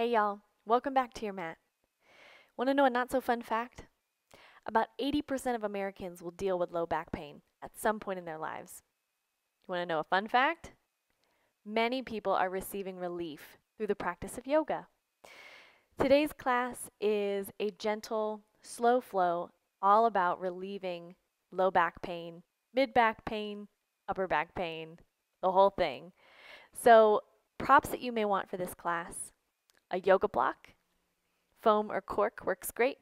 Hey y'all, welcome back to your mat. Want to know a not so fun fact? About 80% of Americans will deal with low back pain at some point in their lives. You want to know a fun fact? Many people are receiving relief through the practice of yoga. Today's class is a gentle, slow flow, all about relieving low back pain, mid back pain, upper back pain, the whole thing. So, props that you may want for this class: a yoga block, foam or cork works great.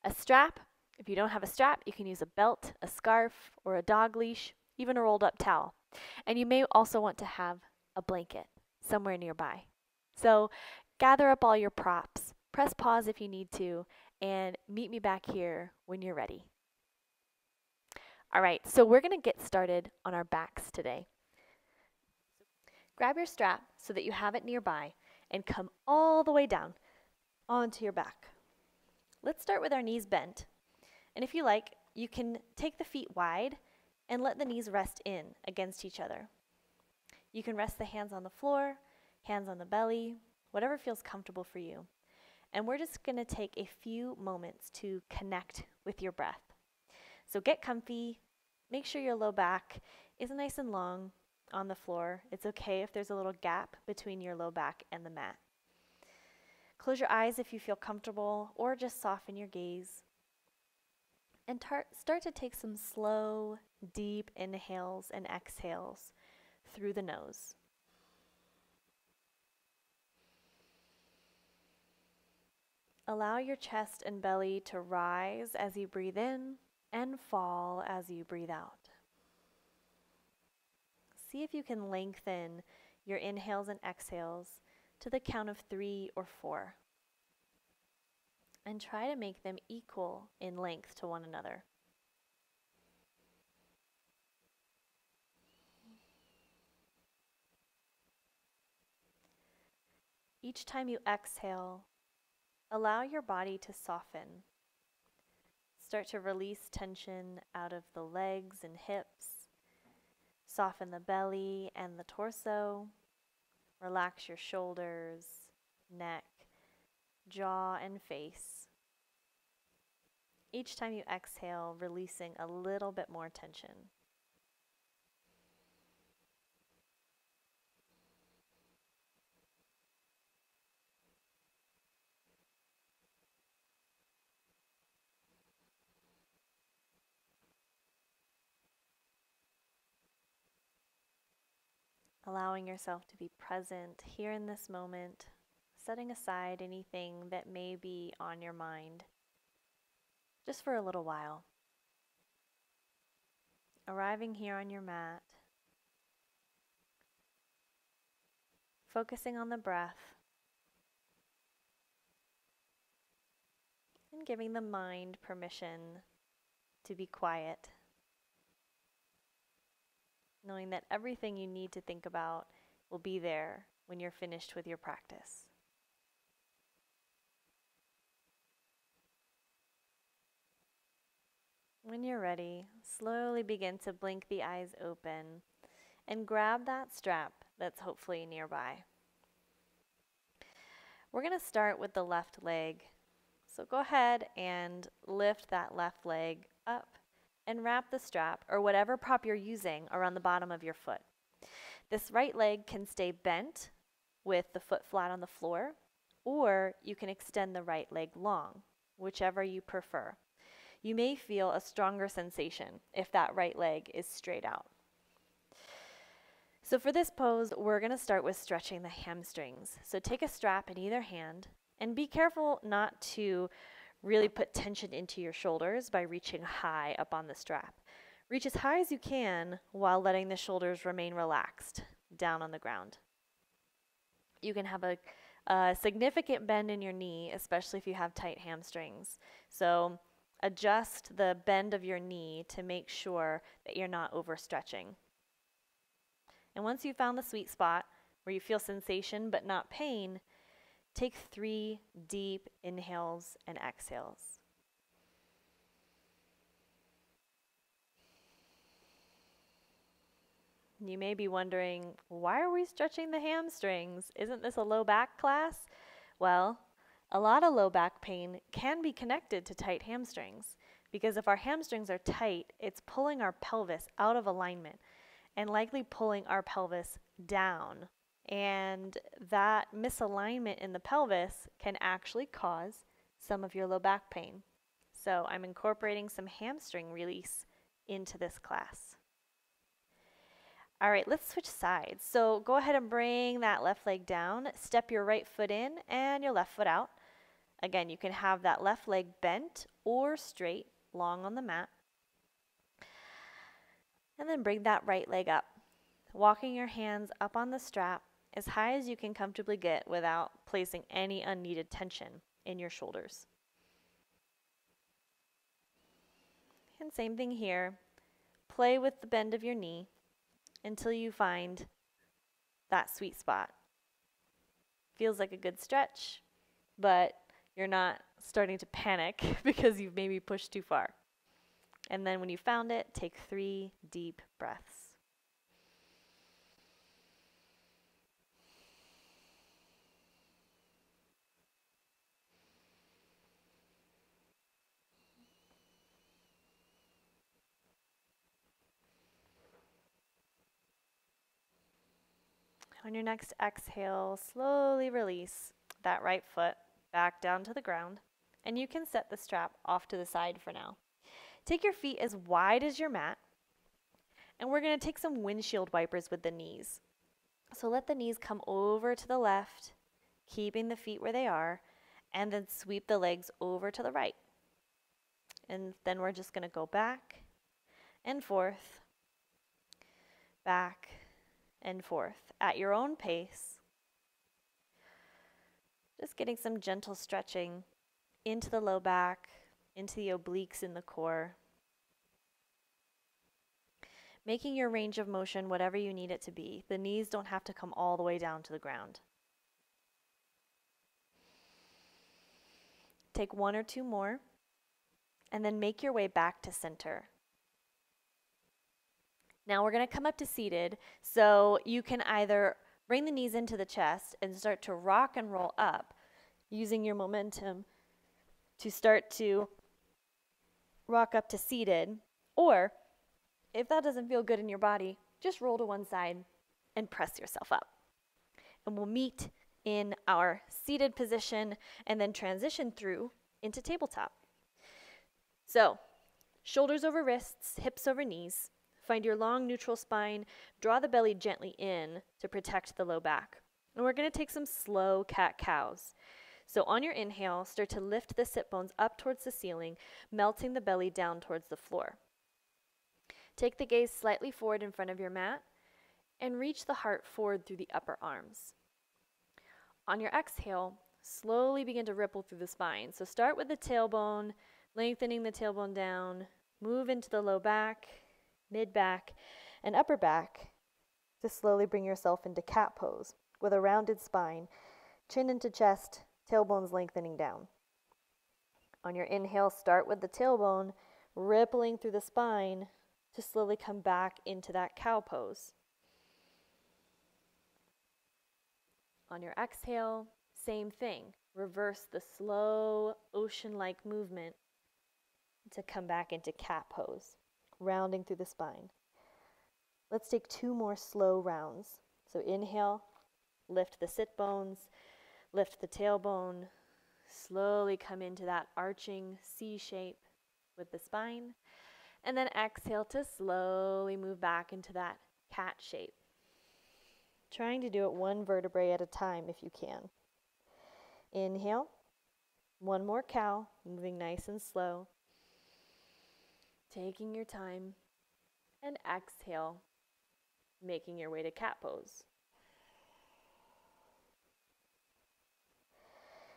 A strap, if you don't have a strap, you can use a belt, a scarf, or a dog leash, even a rolled up towel. And you may also want to have a blanket somewhere nearby. So gather up all your props, press pause if you need to, and meet me back here when you're ready. All right, so we're going to get started on our backs today. Grab your strap so that you have it nearby and come all the way down onto your back. Let's start with our knees bent. And if you like, you can take the feet wide and let the knees rest in against each other. You can rest the hands on the floor, hands on the belly, whatever feels comfortable for you. And we're just going to take a few moments to connect with your breath. So get comfy. Make sure your low back is nice and long on the floor. It's okay if there's a little gap between your low back and the mat. Close your eyes if you feel comfortable, or just soften your gaze. And start to take some slow, deep inhales and exhales through the nose. Allow your chest and belly to rise as you breathe in and fall as you breathe out. See if you can lengthen your inhales and exhales to the count of 3 or 4. And try to make them equal in length to one another. Each time you exhale, allow your body to soften. Start to release tension out of the legs and hips. Soften the belly and the torso. Relax your shoulders, neck, jaw, and face. Each time you exhale, releasing a little bit more tension. Allowing yourself to be present here in this moment, setting aside anything that may be on your mind, just for a little while. Arriving here on your mat, focusing on the breath, and giving the mind permission to be quiet, knowing that everything you need to think about will be there when you're finished with your practice. When you're ready, slowly begin to blink the eyes open and grab that strap that's hopefully nearby. We're going to start with the left leg. So go ahead and lift that left leg up and wrap the strap or whatever prop you're using around the bottom of your foot. This right leg can stay bent with the foot flat on the floor, or you can extend the right leg long, whichever you prefer. You may feel a stronger sensation if that right leg is straight out. So for this pose, we're going to start with stretching the hamstrings. So take a strap in either hand and be careful not to really put tension into your shoulders by reaching high up on the strap. Reach as high as you can while letting the shoulders remain relaxed down on the ground. You can have a significant bend in your knee, especially if you have tight hamstrings. So adjust the bend of your knee to make sure that you're not overstretching. And once you've found the sweet spot where you feel sensation but not pain, take 3 deep inhales and exhales. You may be wondering, why are we stretching the hamstrings? Isn't this a low back class? Well, a lot of low back pain can be connected to tight hamstrings because if our hamstrings are tight, it's pulling our pelvis out of alignment and likely pulling our pelvis down. And that misalignment in the pelvis can actually cause some of your low back pain. So I'm incorporating some hamstring release into this class. All right, let's switch sides. So go ahead and bring that left leg down, step your right foot in and your left foot out. Again, you can have that left leg bent or straight, long on the mat. And then bring that right leg up, walking your hands up on the strap as high as you can comfortably get without placing any unneeded tension in your shoulders. And same thing here. Play with the bend of your knee until you find that sweet spot. Feels like a good stretch, but you're not starting to panic because you've maybe pushed too far. And then when you found it, take 3 deep breaths. On your next exhale, slowly release that right foot back down to the ground, and you can set the strap off to the side for now. Take your feet as wide as your mat, and we're going to take some windshield wipers with the knees. So let the knees come over to the left, keeping the feet where they are, and then sweep the legs over to the right. And then we're just going to go back and forth, back and forth at your own pace. Just getting some gentle stretching into the low back, into the obliques in the core. Making your range of motion whatever you need it to be. The knees don't have to come all the way down to the ground. Take 1 or 2 more, and then make your way back to center. Now we're going to come up to seated, so you can either bring the knees into the chest and start to rock and roll up, using your momentum to start to rock up to seated, or if that doesn't feel good in your body, just roll to one side and press yourself up. And we'll meet in our seated position and then transition through into tabletop. So, shoulders over wrists, hips over knees. Find your long neutral spine. Draw the belly gently in to protect the low back. And we're going to take some slow cat-cows. So on your inhale, start to lift the sit bones up towards the ceiling, melting the belly down towards the floor. Take the gaze slightly forward in front of your mat and reach the heart forward through the upper arms. On your exhale, slowly begin to ripple through the spine. So start with the tailbone, lengthening the tailbone down, move into the low back, mid-back, and upper back to slowly bring yourself into cat pose with a rounded spine, chin into chest, tailbones lengthening down. On your inhale, start with the tailbone, rippling through the spine to slowly come back into that cow pose. On your exhale, same thing. Reverse the slow ocean-like movement to come back into cat pose, rounding through the spine. Let's take 2 more slow rounds. So inhale, lift the sit bones, lift the tailbone, slowly come into that arching C shape with the spine, and then exhale to slowly move back into that cat shape. Trying to do it 1 vertebrae at a time if you can. Inhale, 1 more cow, moving nice and slow. Taking your time, and exhale, making your way to cat pose.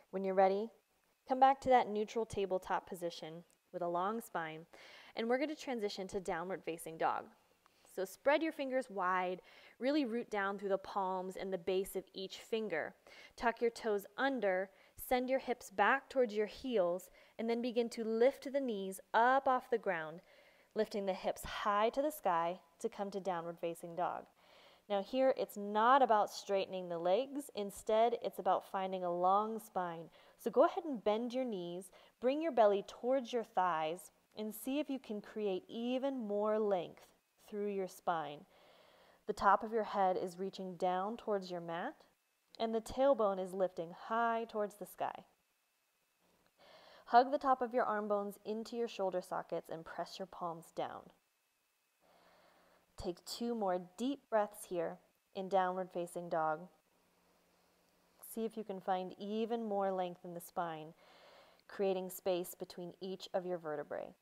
When you're ready, come back to that neutral tabletop position with a long spine, and we're going to transition to downward facing dog. So spread your fingers wide, really root down through the palms and the base of each finger. Tuck your toes under, send your hips back towards your heels, and then begin to lift the knees up off the ground, lifting the hips high to the sky to come to downward facing dog. Now here, it's not about straightening the legs. Instead, it's about finding a long spine. So go ahead and bend your knees, bring your belly towards your thighs, and see if you can create even more length through your spine. The top of your head is reaching down towards your mat, and the tailbone is lifting high towards the sky. Hug the top of your arm bones into your shoulder sockets and press your palms down. Take 2 more deep breaths here in downward facing dog. See if you can find even more length in the spine, creating space between each of your vertebrae.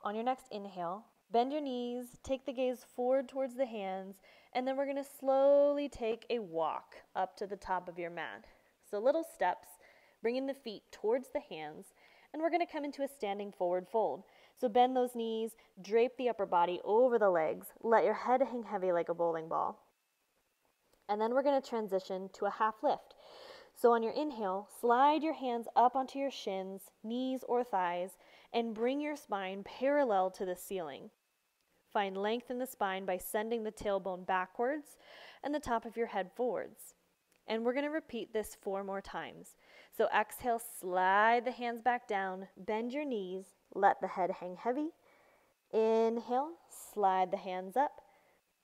On your next inhale, bend your knees, take the gaze forward towards the hands, and then we're going to slowly take a walk up to the top of your mat. So little steps, bringing the feet towards the hands, and we're going to come into a standing forward fold. So bend those knees, drape the upper body over the legs, let your head hang heavy like a bowling ball. And then we're going to transition to a half lift. So on your inhale, slide your hands up onto your shins, knees, or thighs, and bring your spine parallel to the ceiling. Find length in the spine by sending the tailbone backwards and the top of your head forwards. And we're going to repeat this 4 more times. So exhale, slide the hands back down, bend your knees, let the head hang heavy. Inhale, slide the hands up,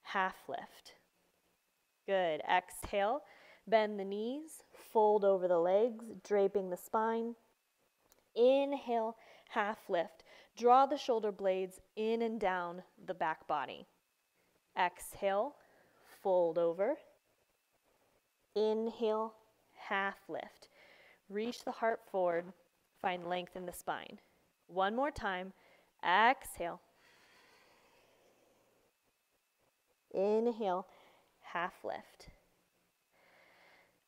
half lift. Good. Exhale, bend the knees, fold over the legs, draping the spine. Inhale, half lift. Draw the shoulder blades in and down the back body. Exhale, fold over. Inhale, half lift. Reach the heart forward. Find length in the spine. 1 more time. Exhale. Inhale, half lift.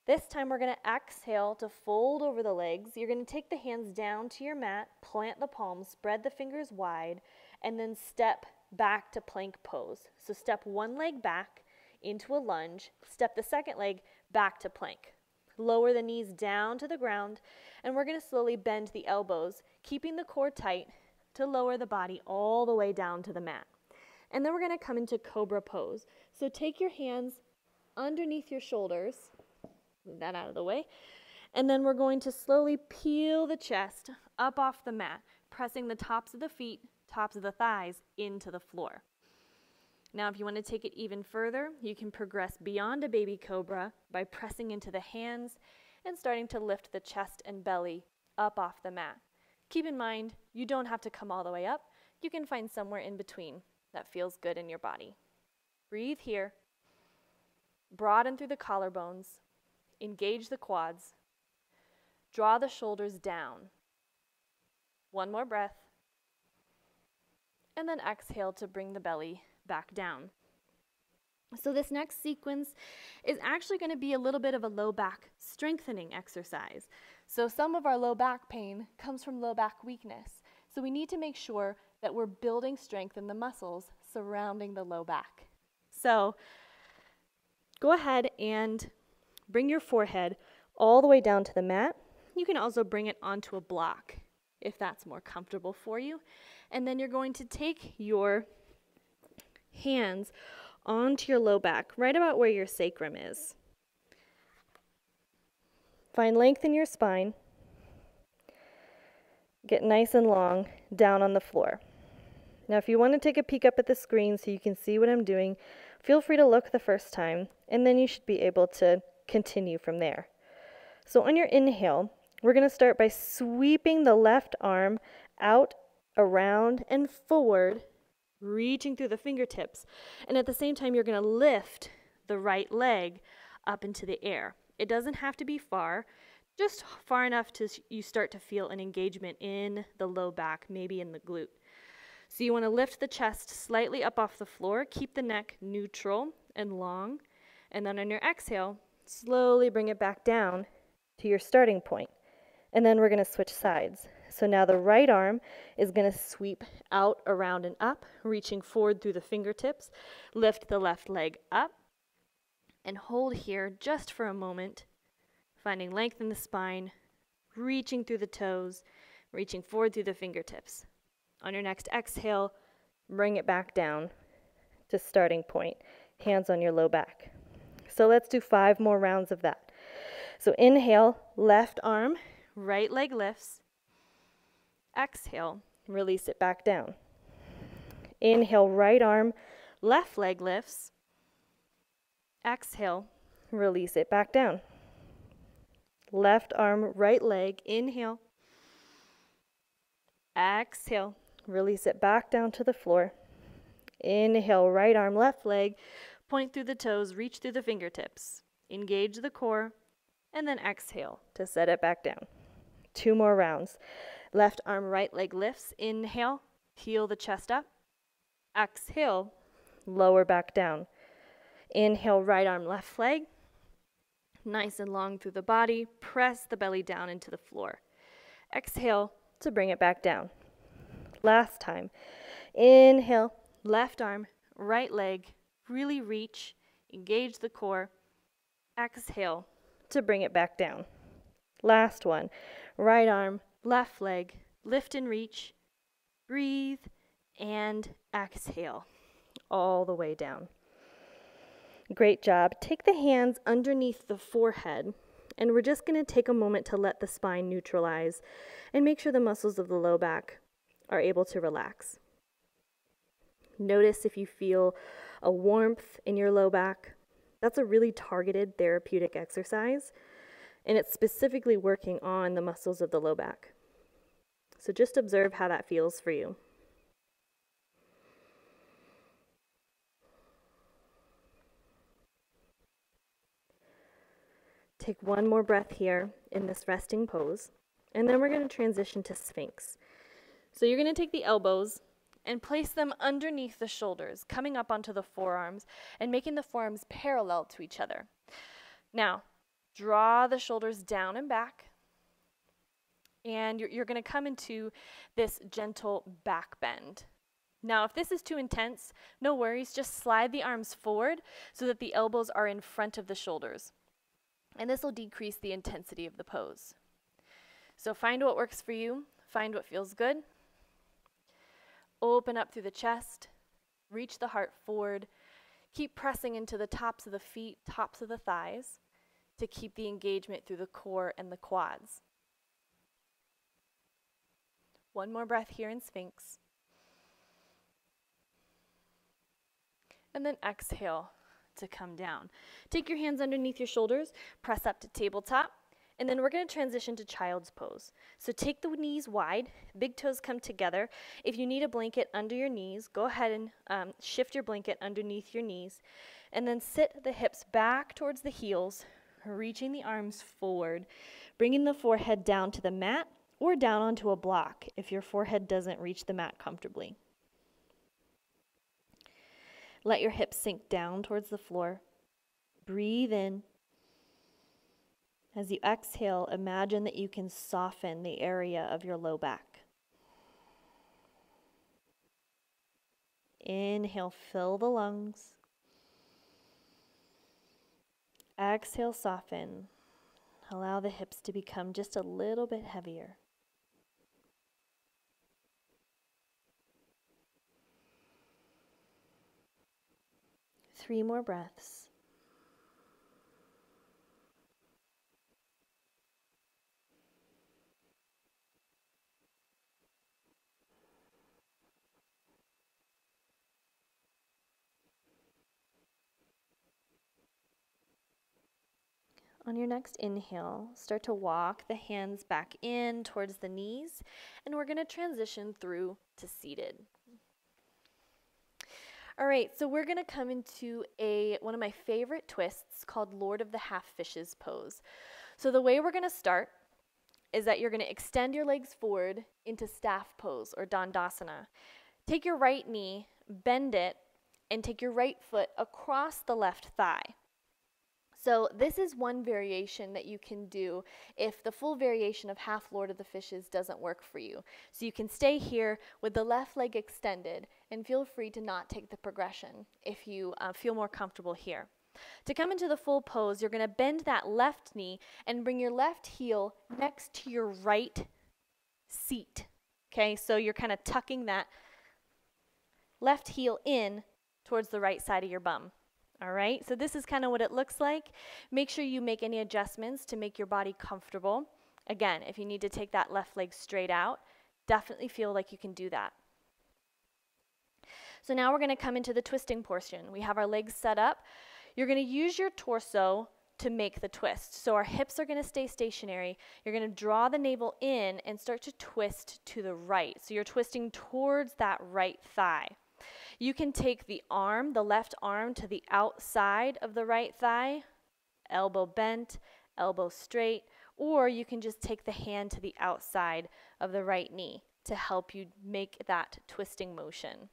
This time we're going to exhale to fold over the legs. You're going to take the hands down to your mat, plant the palms, spread the fingers wide, and then step back to plank pose. So step 1 leg back into a lunge, step the second leg back to plank. Lower the knees down to the ground, and we're going to slowly bend the elbows, keeping the core tight to lower the body all the way down to the mat. And then we're going to come into cobra pose. So take your hands underneath your shoulders, move that out of the way, and then we're going to slowly peel the chest up off the mat, pressing the tops of the feet, tops of the thighs into the floor. Now, if you want to take it even further, you can progress beyond a baby cobra by pressing into the hands and starting to lift the chest and belly up off the mat. Keep in mind, you don't have to come all the way up. You can find somewhere in between that feels good in your body. Breathe here. Broaden through the collarbones. Engage the quads. Draw the shoulders down. 1 more breath. And then exhale to bring the belly back down. So this next sequence is actually going to be a little bit of a low back strengthening exercise. So some of our low back pain comes from low back weakness. So we need to make sure that we're building strength in the muscles surrounding the low back. So go ahead and bring your forehead all the way down to the mat. You can also bring it onto a block if that's more comfortable for you. And then you're going to take your hands onto your low back, right about where your sacrum is. Find length in your spine. Get nice and long down on the floor. Now, if you want to take a peek up at the screen so you can see what I'm doing, feel free to look the first time, and then you should be able to continue from there. So on your inhale, we're going to start by sweeping the left arm out, around, and forward, reaching through the fingertips. And at the same time, you're going to lift the right leg up into the air. It doesn't have to be far, just far enough to you start to feel an engagement in the low back, maybe in the glute. So you want to lift the chest slightly up off the floor, keep the neck neutral and long, and then on your exhale, slowly bring it back down to your starting point. And then we're going to switch sides. So now the right arm is going to sweep out, around, and up, reaching forward through the fingertips. Lift the left leg up and hold here just for a moment, finding length in the spine, reaching through the toes, reaching forward through the fingertips. On your next exhale, bring it back down to starting point, hands on your low back. So let's do 5 more rounds of that. So inhale, left arm, right leg lifts. Exhale, release it back down. Inhale, right arm, left leg lifts. Exhale, release it back down. Left arm, right leg, inhale. Exhale, release it back down to the floor. Inhale, right arm, left leg, point through the toes, reach through the fingertips. Engage the core, and then exhale to set it back down. 2 more rounds. Left arm, right leg lifts. Inhale, heel the chest up. Exhale, lower back down. Inhale, right arm, left leg. Nice and long through the body. Press the belly down into the floor. Exhale to bring it back down. Last time. Inhale, left arm, right leg. Really reach. Engage the core. Exhale to bring it back down. Last one. Right arm, left leg. Lift and reach. Breathe and exhale all the way down. Great job. Take the hands underneath the forehead, and we're just going to take a moment to let the spine neutralize and make sure the muscles of the low back are able to relax. Notice if you feel a warmth in your low back. That's a really targeted therapeutic exercise, and it's specifically working on the muscles of the low back. So just observe how that feels for you. Take one more breath here in this resting pose, and then we're going to transition to Sphinx. So you're going to take the elbows and place them underneath the shoulders, coming up onto the forearms and making the forearms parallel to each other. Now, draw the shoulders down and back, and you're going to come into this gentle back bend. Now, if this is too intense, no worries, just slide the arms forward so that the elbows are in front of the shoulders. And this will decrease the intensity of the pose. So find what works for you, find what feels good. Open up through the chest, reach the heart forward, keep pressing into the tops of the feet, tops of the thighs, to keep the engagement through the core and the quads. One more breath here in Sphinx. And then exhale to come down. Take your hands underneath your shoulders, press up to tabletop, and then we're going to transition to child's pose. So take the knees wide, big toes come together. If you need a blanket under your knees, go ahead and shift your blanket underneath your knees, and then sit the hips back towards the heels, reaching the arms forward, bringing the forehead down to the mat or down onto a block if your forehead doesn't reach the mat comfortably. Let your hips sink down towards the floor. Breathe in. As you exhale, imagine that you can soften the area of your low back. Inhale, fill the lungs. Exhale, soften. Allow the hips to become just a little bit heavier. Three more breaths. On your next inhale, start to walk the hands back in towards the knees, and we're going to transition through to seated. All right, so we're going to come into one of my favorite twists called Lord of the Half Fishes pose. So the way we're going to start is that you're going to extend your legs forward into staff pose or Dandasana. Take your right knee, bend it, and take your right foot across the left thigh. So this is one variation that you can do if the full variation of half Lord of the Fishes doesn't work for you. So you can stay here with the left leg extended and feel free to not take the progression if you feel more comfortable here. To come into the full pose, you're going to bend that left knee and bring your left heel next to your right seat. Okay, so you're kind of tucking that left heel in towards the right side of your bum. All right, so this is kind of what it looks like. Make sure you make any adjustments to make your body comfortable. Again, if you need to take that left leg straight out, definitely feel like you can do that. So now we're going to come into the twisting portion. We have our legs set up. You're going to use your torso to make the twist. So our hips are going to stay stationary. You're going to draw the navel in and start to twist to the right. So you're twisting towards that right thigh. You can take the arm, the left arm, to the outside of the right thigh, elbow bent, elbow straight, or you can just take the hand to the outside of the right knee to help you make that twisting motion.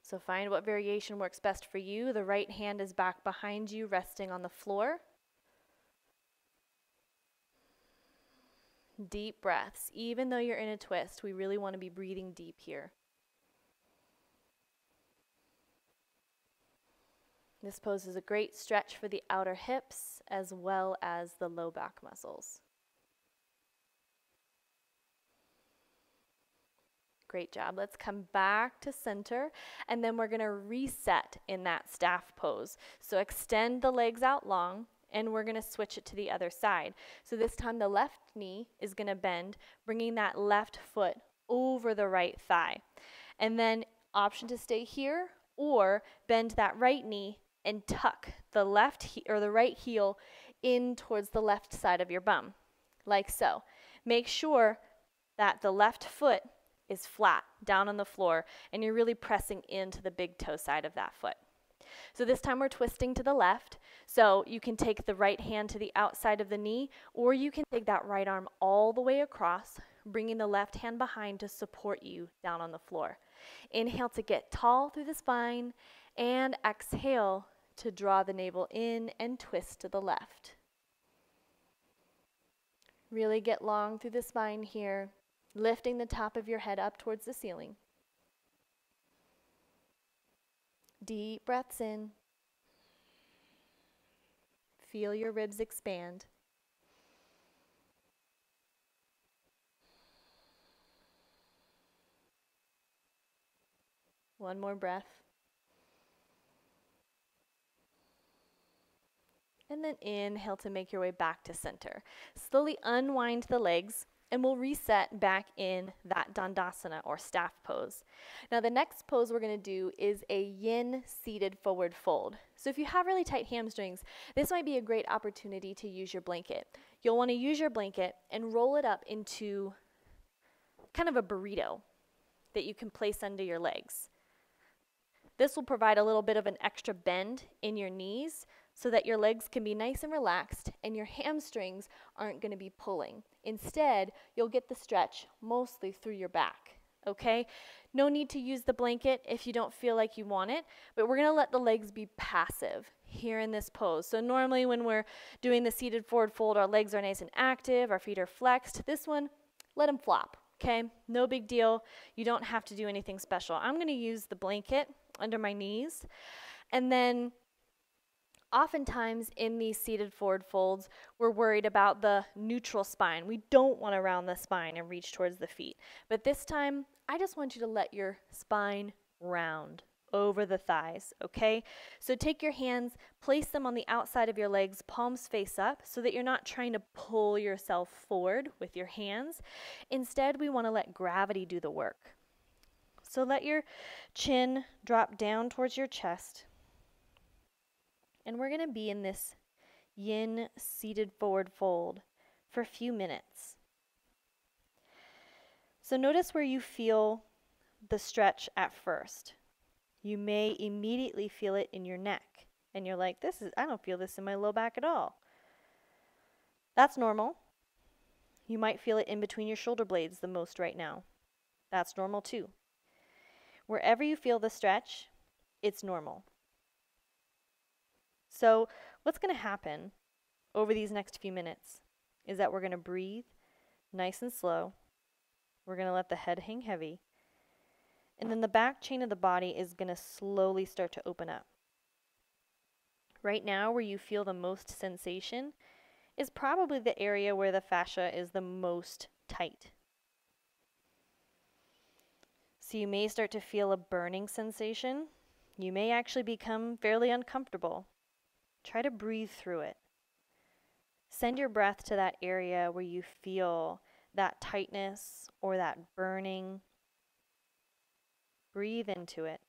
So find what variation works best for you. The right hand is back behind you, resting on the floor. Deep breaths. Even though you're in a twist, we really want to be breathing deep here. This pose is a great stretch for the outer hips as well as the low back muscles. Great job. Let's come back to center, and then we're going to reset in that staff pose. So extend the legs out long, and we're going to switch it to the other side. So this time the left knee is going to bend, bringing that left foot over the right thigh. And then option to stay here or bend that right knee and tuck the the right heel in towards the left side of your bum, like so. Make sure that the left foot is flat down on the floor and you're really pressing into the big toe side of that foot. So this time we're twisting to the left. So you can take the right hand to the outside of the knee, or you can take that right arm all the way across, bringing the left hand behind to support you down on the floor. Inhale to get tall through the spine, and exhale to draw the navel in and twist to the left. Really get long through the spine here, lifting the top of your head up towards the ceiling. Deep breaths in. Feel your ribs expand. One more breath. And then inhale to make your way back to center. Slowly unwind the legs, and we'll reset back in that Dandasana or staff pose. Now the next pose we're going to do is a yin seated forward fold. So if you have really tight hamstrings, this might be a great opportunity to use your blanket. You'll want to use your blanket and roll it up into kind of a burrito that you can place under your legs. This will provide a little bit of an extra bend in your knees so that your legs can be nice and relaxed and your hamstrings aren't going to be pulling. Instead, you'll get the stretch mostly through your back, okay? No need to use the blanket if you don't feel like you want it, but we're going to let the legs be passive here in this pose. So normally when we're doing the seated forward fold, our legs are nice and active, our feet are flexed. This one, let them flop, okay? No big deal. You don't have to do anything special. I'm going to use the blanket under my knees, and then oftentimes in these seated forward folds, we're worried about the neutral spine. We don't want to round the spine and reach towards the feet. But this time, I just want you to let your spine round over the thighs, okay? So take your hands, place them on the outside of your legs, palms face up, so that you're not trying to pull yourself forward with your hands. Instead, we want to let gravity do the work. So let your chin drop down towards your chest. And we're going to be in this yin seated forward fold for a few minutes. So notice where you feel the stretch at first. You may immediately feel it in your neck. And you're like, I don't feel this in my low back at all. That's normal. You might feel it in between your shoulder blades the most right now. That's normal too. Wherever you feel the stretch, it's normal. So what's going to happen over these next few minutes is that we're going to breathe nice and slow. We're going to let the head hang heavy. And then the back chain of the body is going to slowly start to open up. Right now, where you feel the most sensation is probably the area where the fascia is the most tight. So you may start to feel a burning sensation. You may actually become fairly uncomfortable. Try to breathe through it. Send your breath to that area where you feel that tightness or that burning. Breathe into it.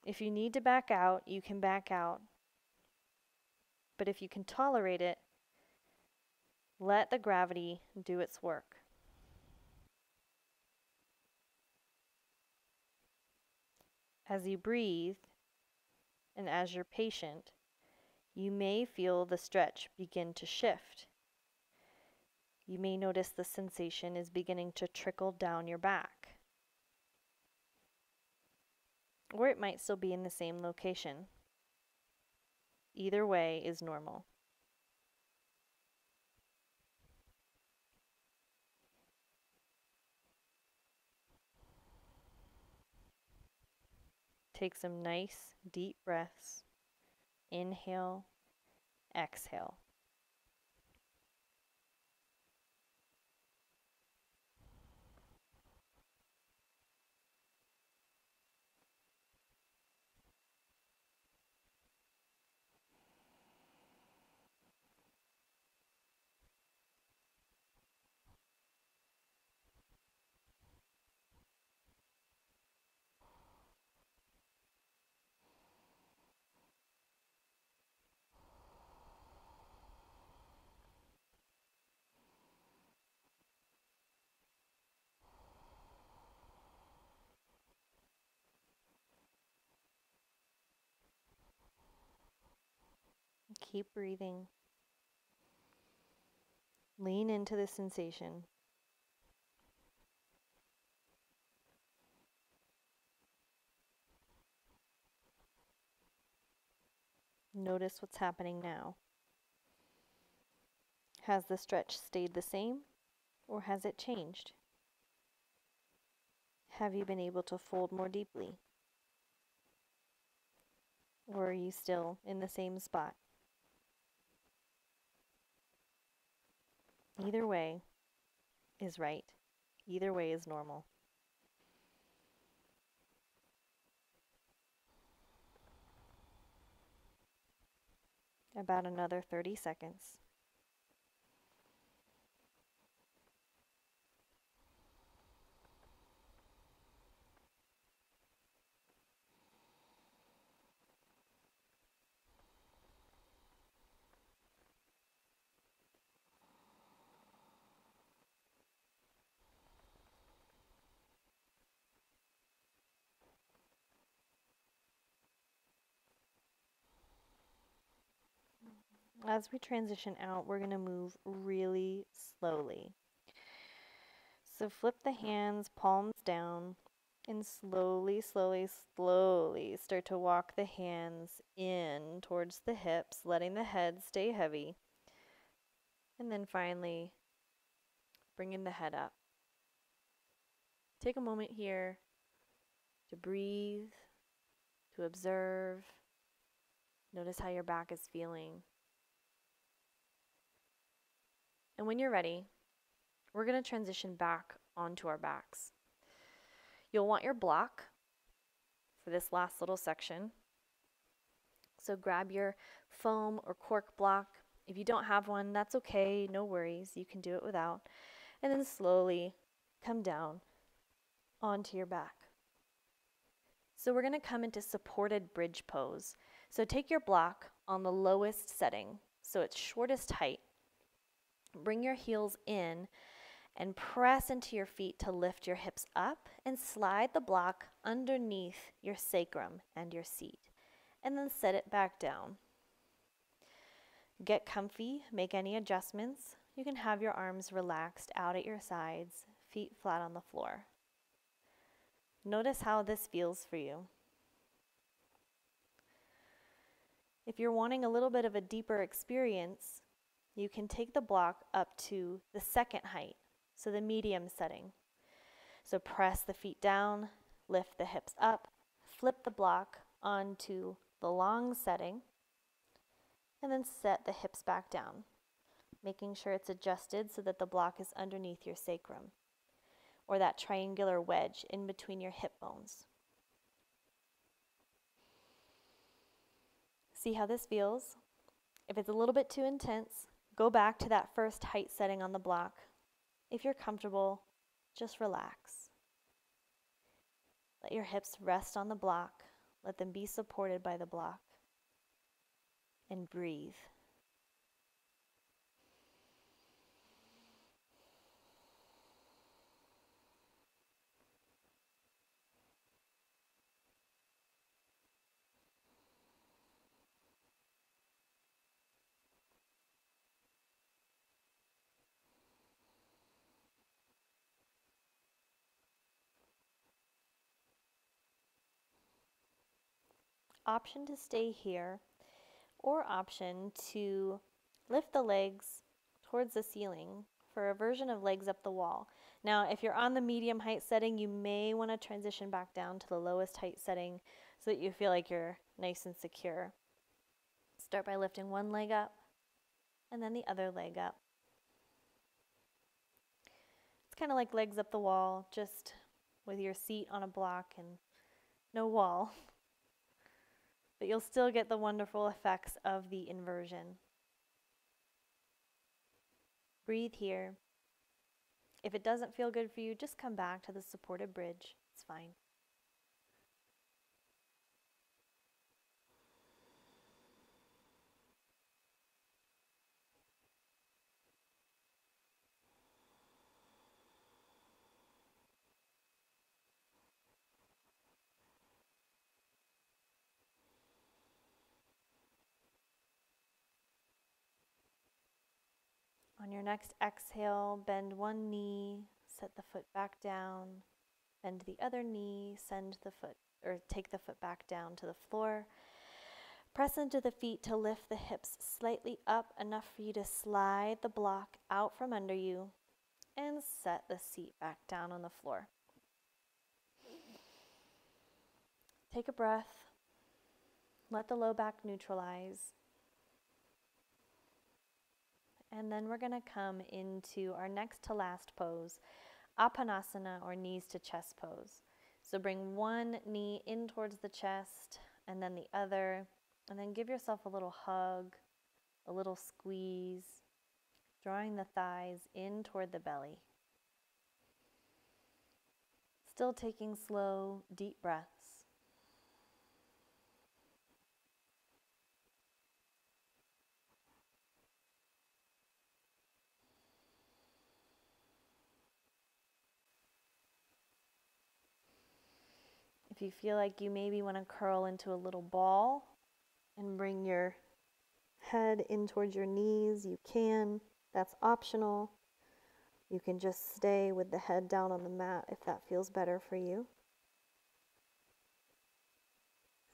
If you need to back out, you can back out. But if you can tolerate it, let the gravity do its work. As you breathe, and as you're patient, you may feel the stretch begin to shift. You may notice the sensation is beginning to trickle down your back. Or it might still be in the same location. Either way is normal. Take some nice, deep breaths. Inhale, exhale. Keep breathing. Lean into the sensation. Notice what's happening now. Has the stretch stayed the same, or has it changed? Have you been able to fold more deeply? Or are you still in the same spot? Either way is right. Either way is normal. About another 30 seconds. As we transition out, we're going to move really slowly. So flip the hands, palms down, and slowly, slowly, slowly start to walk the hands in towards the hips, letting the head stay heavy. And then finally, bringing the head up. Take a moment here to breathe, to observe. Notice how your back is feeling. And when you're ready, we're going to transition back onto our backs. You'll want your block for this last little section. So grab your foam or cork block. If you don't have one, that's okay, no worries. You can do it without. And then slowly come down onto your back. So we're going to come into supported bridge pose. So take your block on the lowest setting, so it's shortest height. Bring your heels in and press into your feet to lift your hips up and slide the block underneath your sacrum and your seat. And then set it back down. Get comfy, make any adjustments. You can have your arms relaxed out at your sides, feet flat on the floor. Notice how this feels for you. If you're wanting a little bit of a deeper experience, you can take the block up to the second height, so the medium setting. So press the feet down, lift the hips up, flip the block onto the long setting, and then set the hips back down, making sure it's adjusted so that the block is underneath your sacrum. or that triangular wedge in between your hip bones. See how this feels? If it's a little bit too intense, go back to that first height setting on the block. If you're comfortable, just relax. Let your hips rest on the block. Let them be supported by the block. And breathe. Option to stay here, or option to lift the legs towards the ceiling for a version of legs up the wall. Now, if you're on the medium height setting, you may want to transition back down to the lowest height setting so that you feel like you're nice and secure. Start by lifting one leg up and then the other leg up. It's kind of like legs up the wall, just with your seat on a block and no wall. But you'll still get the wonderful effects of the inversion. Breathe here. If it doesn't feel good for you, just come back to the supported bridge. It's fine. On your next exhale, bend one knee, set the foot back down, bend the other knee, take the foot back down to the floor. Press into the feet to lift the hips slightly up, enough for you to slide the block out from under you, and set the seat back down on the floor. Take a breath. Let the low back neutralize. And then we're going to come into our next to last pose, Apanasana, or knees to chest pose. So bring one knee in towards the chest and then the other, and then give yourself a little hug, a little squeeze, drawing the thighs in toward the belly. Still taking slow, deep breaths. If you feel like you maybe want to curl into a little ball and bring your head in towards your knees, you can. That's optional. You can just stay with the head down on the mat if that feels better for you.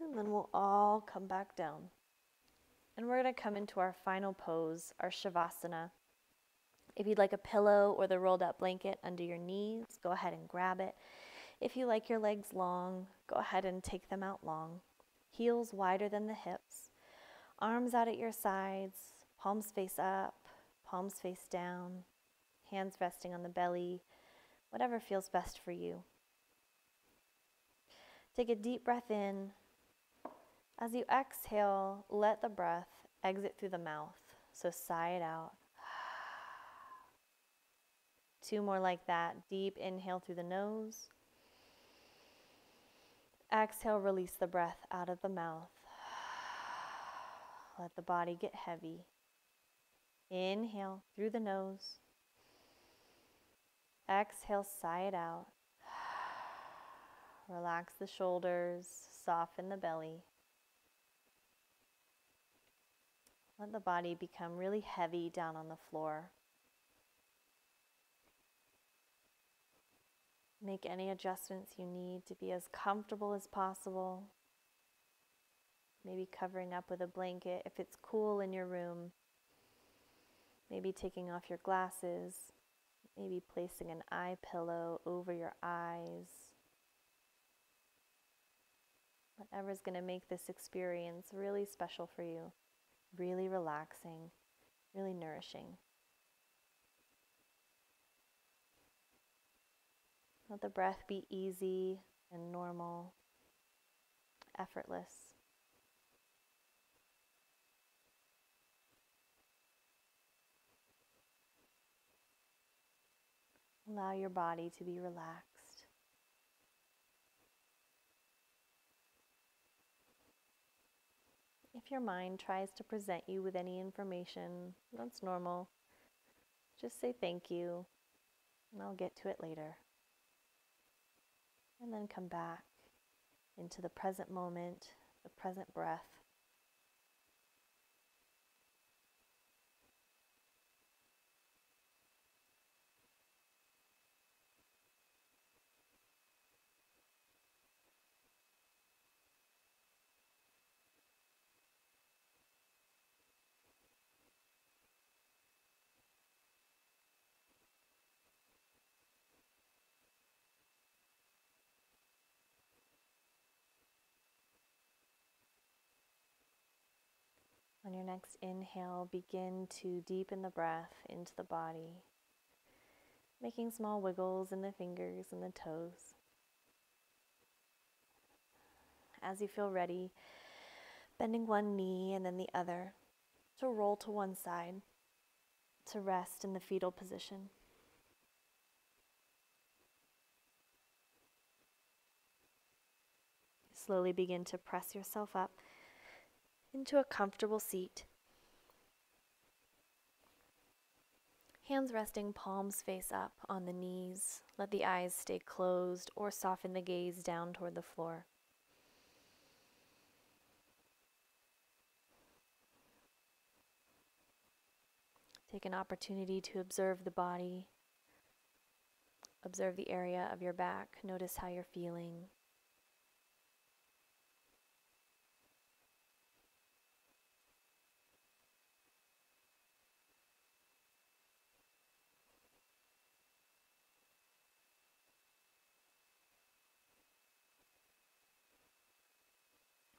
And then we'll all come back down. And we're going to come into our final pose, our Shavasana. If you'd like a pillow or the rolled up blanket under your knees, go ahead and grab it. If you like your legs long, go ahead and take them out long. Heels wider than the hips. Arms out at your sides, palms face up, palms face down, hands resting on the belly, whatever feels best for you. Take a deep breath in. As you exhale, let the breath exit through the mouth. So sigh it out. 2 more like that. Deep inhale through the nose. Exhale, release the breath out of the mouth. Let the body get heavy. Inhale through the nose. Exhale, sigh it out. Relax the shoulders, soften the belly. Let the body become really heavy down on the floor. Make any adjustments you need to be as comfortable as possible. Maybe covering up with a blanket if it's cool in your room. Maybe taking off your glasses. Maybe placing an eye pillow over your eyes. Whatever's going to make this experience really special for you. Really relaxing, really nourishing. Let the breath be easy and normal, effortless. Allow your body to be relaxed. If your mind tries to present you with any information, that's normal. Just say thank you, and I'll get to it later. And then come back into the present moment, the present breath. On your next inhale, begin to deepen the breath into the body, making small wiggles in the fingers and the toes. As you feel ready, bending one knee and then the other to roll to one side, to rest in the fetal position. Slowly begin to press yourself up into a comfortable seat. Hands resting, palms face up on the knees. Let the eyes stay closed or soften the gaze down toward the floor. Take an opportunity to observe the body. Observe the area of your back. Notice how you're feeling.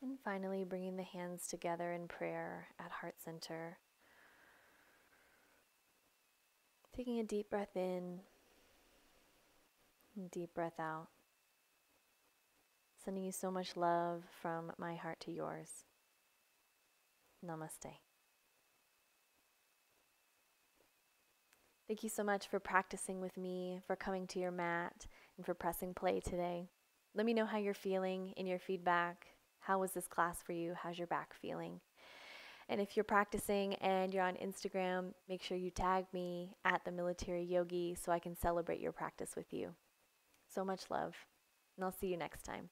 And finally, bringing the hands together in prayer at heart center. Taking a deep breath in and deep breath out. Sending you so much love from my heart to yours. Namaste. Thank you so much for practicing with me, for coming to your mat, and for pressing play today. Let me know how you're feeling in your feedback. How was this class for you? How's your back feeling? And if you're practicing and you're on Instagram, make sure you tag me at the Military Yogi so I can celebrate your practice with you. So much love, and I'll see you next time.